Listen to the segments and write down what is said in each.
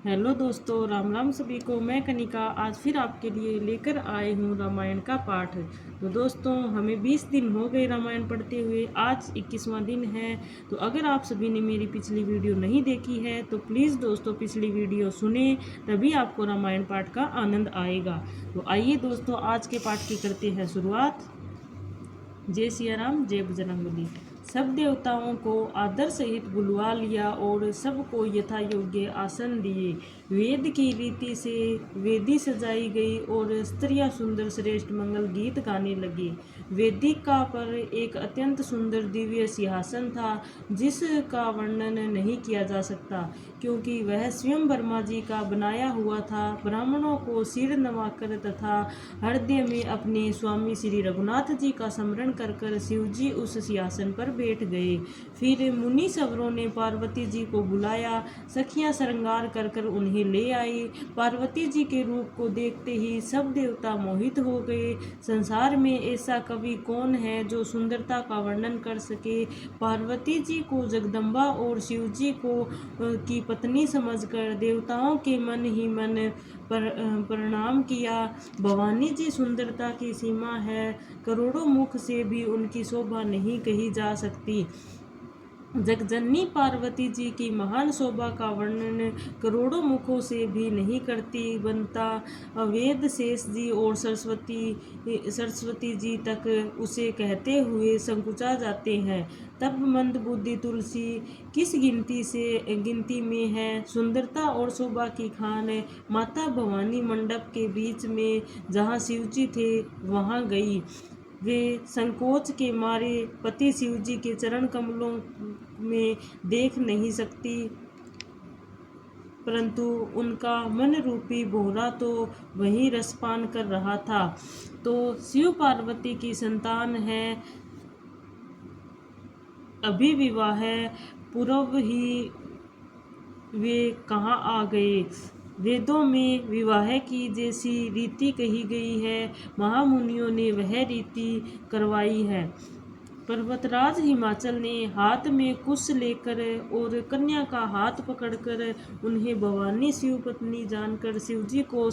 Hello दोस्तों, राम राम सभी को। मैं कनिका आज फिर आपके लिए लेकर आए हूँ रामायण का पाठ। तो दोस्तों, हमें 20 दिन हो गए रामायण पढ़ते हुए, आज 21वां दिन है। तो अगर आप सभी ने मेरी पिछली वीडियो नहीं देखी है तो प्लीज़ दोस्तों पिछली वीडियो सुने, तभी आपको रामायण पाठ का आनंद आएगा। तो आइए दोस्तों, आज के पाठ की करते हैं शुरुआत। जय सिया राम, जय बजरंगबली। सब देवताओं को आदर सहित बुलवा लिया और सबको यथा योग्य आसन दिए। वेद की रीति से वेदी सजाई गई और स्त्रियां सुंदर श्रेष्ठ मंगल गीत गाने लगी। वेदिका पर एक अत्यंत सुंदर दिव्य सिंहासन था, जिसका वर्णन नहीं किया जा सकता, क्योंकि वह स्वयं ब्रह्मा जी का बनाया हुआ था। ब्राह्मणों को सिर नवाकर तथा हृदय में अपने स्वामी श्री रघुनाथ जी का स्मरण कर कर शिव जी उस सिंहासन पर बैठ गए। फिर मुनि सवरों ने पार्वती जी को बुलाया। सखियां श्रृंगार कर कर उन्हें ले आई। पार्वती जी के रूप को देखते ही सब देवता मोहित हो गए। संसार में ऐसा कवि कौन है जो सुंदरता का वर्णन कर सके। पार्वती जी को जगदम्बा और शिव जी को की पत्नी समझकर देवताओं के मन ही मन प्रणाम किया। भवानी जी सुंदरता की सीमा है, करोड़ों मुख से भी उनकी शोभा नहीं कही जा सकती। जगजननी पार्वती जी की महान शोभा का वर्णन करोड़ों मुखों से भी नहीं करती बनता। वेद शेष जी और सरस्वती जी तक उसे कहते हुए संकुचा जाते हैं। तब मंद बुद्धि तुलसी किस गिनती में है। सुंदरता और शोभा की खान माता भवानी मंडप के बीच में जहाँ शिव जी थे वहाँ गई। वे संकोच के मारे पति शिव जी के चरण कमलों में देख नहीं सकती, परंतु उनका मन रूपी बोहरा तो वहीं रसपान कर रहा था। तो शिव पार्वती की संतान है, अभी विवाह पूर्व ही वे कहाँ आ गए। वेदों में विवाह की जैसी रीति कही गई है, महामुनियों ने वह रीति करवाई है। पर्वतराज हिमाचल ने हाथ में कुश लेकर और कन्या का हाथ पकड़कर उन्हें भवानी शिव पत्नी जानकर शिवजी को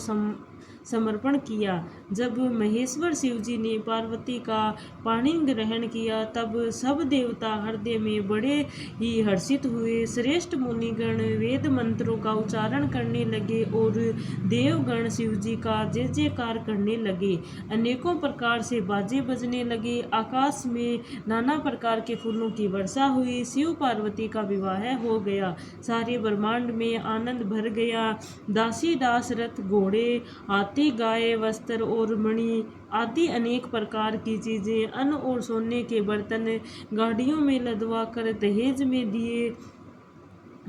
समर्पण किया। जब महेश्वर शिवजी ने पार्वती का पाणी ग्रहण किया, तब सब देवता हृदय में बड़े ही हर्षित हुए। श्रेष्ठ मुनिगण वेद मंत्रों का उच्चारण करने लगे और देवगण शिवजी का जय जयकार करने लगे। अनेकों प्रकार से बाजे बजने लगे। आकाश में नाना प्रकार के फूलों की वर्षा हुई। शिव पार्वती का विवाह हो गया। सारे ब्रह्मांड में आनंद भर गया। दासी दास रथ घोड़े हाथी गाय वस्त्र और मणि आदि अनेक प्रकार की चीजें, अन्न और सोने के बर्तन गाड़ियों में लदवा कर दहेज में दिए,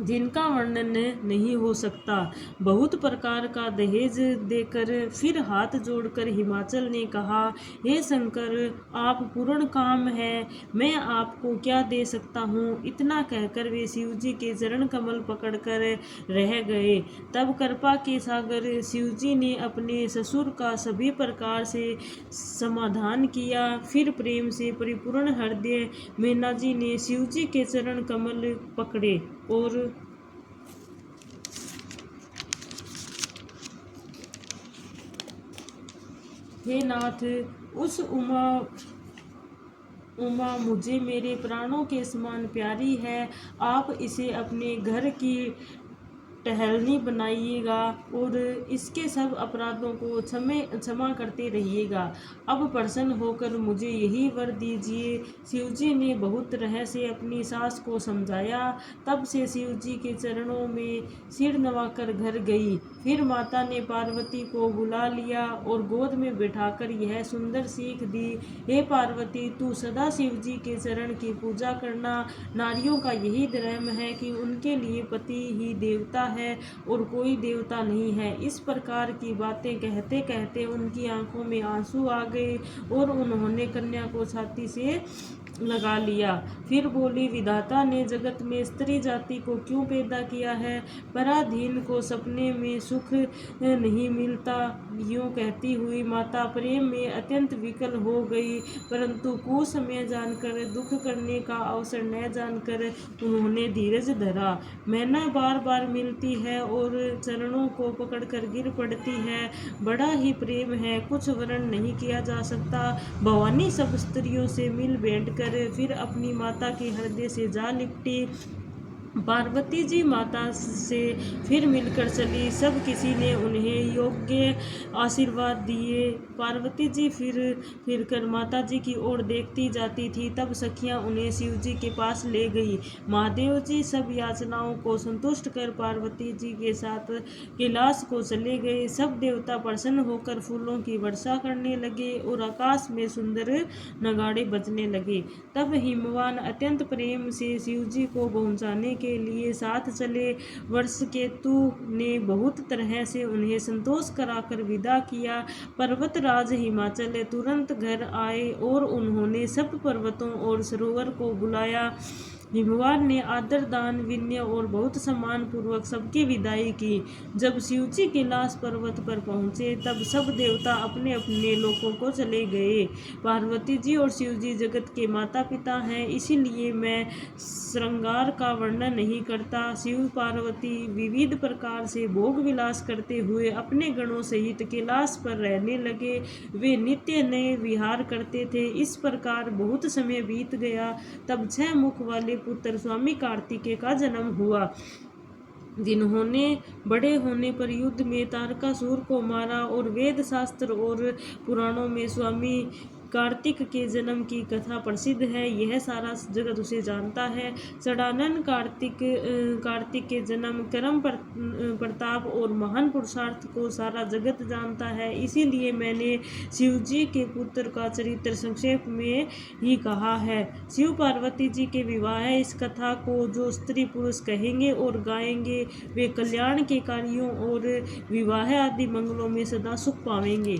जिनका वर्णन नहीं हो सकता। बहुत प्रकार का दहेज देकर फिर हाथ जोड़कर हिमाचल ने कहा, हे शंकर, आप पूर्ण काम है, मैं आपको क्या दे सकता हूँ। इतना कहकर वे शिव जी के चरण कमल पकड़कर रह गए। तब कृपा के सागर शिव जी ने अपने ससुर का सभी प्रकार से समाधान किया। फिर प्रेम से परिपूर्ण हृदय मीना जी ने शिव जी के चरण कमल पकड़े और हे नाथ, उस उमा मुझे मेरे प्राणों के समान प्यारी है। आप इसे अपने घर की टहलनी बनाइएगा और इसके सब अपराधों को क्षमा करते रहिएगा। अब प्रसन्न होकर मुझे यही वर दीजिए। शिवजी ने बहुत तरह से अपनी सास को समझाया। तब से शिवजी के चरणों में सिर नवाकर घर गई। फिर माता ने पार्वती को बुला लिया और गोद में बैठाकर यह सुंदर सीख दी, हे पार्वती, तू सदा शिवजी के चरण की पूजा करना। नारियों का यही धर्म है कि उनके लिए पति ही देवता है और कोई देवता नहीं है। इस प्रकार की बातें कहते कहते उनकी आंखों में आंसू आ गए और उन्होंने कन्या को छाती से लगा लिया। फिर बोली, विधाता ने जगत में स्त्री जाति को क्यों पैदा किया है। पराधीन को सपने में सुख नहीं मिलता, यूँ कहती हुई माता प्रेम में अत्यंत विकल हो गई, परंतु कुछ समय जानकर, दुख करने का अवसर न जानकर उन्होंने धीरज धरा। मैना बार बार मिलती है और चरणों को पकड़कर गिर पड़ती है। बड़ा ही प्रेम है, कुछ वर्णन नहीं किया जा सकता। भवानी सब स्त्रियों से मिल भेंट कर फिर अपनी माता के हृदय से जा लिपटी। पार्वती जी माता से फिर मिलकर चली। सब किसी ने उन्हें योग्य आशीर्वाद दिए। पार्वती जी फिर कर माता जी की ओर देखती जाती थी। तब सखियां उन्हें शिव जी के पास ले गई। महादेव जी सब याचनाओं को संतुष्ट कर पार्वती जी के साथ कैलाश को चले गए। सब देवता प्रसन्न होकर फूलों की वर्षा करने लगे और आकाश में सुंदर नगाड़े बजने लगे। तब हिमवान अत्यंत प्रेम से शिव जी को पहुंचाने के लिए साथ चले। वर्षकेतु ने बहुत तरह से उन्हें संतोष कराकर विदा किया। पर्वतराज हिमाचल तुरंत घर आए और उन्होंने सब पर्वतों और सरोवर को बुलाया। हिमवान ने आदर दान विनय और बहुत सम्मान पूर्वक सबकी विदाई की। जब शिवजी कैलाश पर्वत पर पहुंचे तब सब देवता अपने अपने लोकों को चले गए। पार्वती जी और शिवजी जगत के माता पिता हैं, इसीलिए मैं श्रृंगार का वर्णन नहीं करता। शिव पार्वती विविध प्रकार से भोग विलास करते हुए अपने गणों सहित कैलाश पर रहने लगे। वे नित्य नए विहार करते थे। इस प्रकार बहुत समय बीत गया। तब 6 मुख वाले पुत्र स्वामी कार्तिकेय का जन्म हुआ, जिन्होंने बड़े होने पर युद्ध में तारकासुर को मारा। और वेद शास्त्र और पुराणों में स्वामी कार्तिक के जन्म की कथा प्रसिद्ध है। यह सारा जगत उसे जानता है। षडानन कार्तिक के जन्म, कर्म प्रताप और महान पुरुषार्थ को सारा जगत जानता है। इसीलिए मैंने शिवजी के पुत्र का चरित्र संक्षेप में ही कहा है। शिव पार्वती जी के विवाह इस कथा को जो स्त्री पुरुष कहेंगे और गाएंगे, वे कल्याण के कार्यों और विवाह आदि मंगलों में सदा सुख पावेंगे।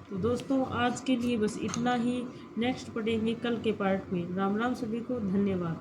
तो दोस्तों आज के लिए बस इतना ही। नेक्स्ट पढ़ेंगे कल के पार्ट में। राम राम सभी को, धन्यवाद।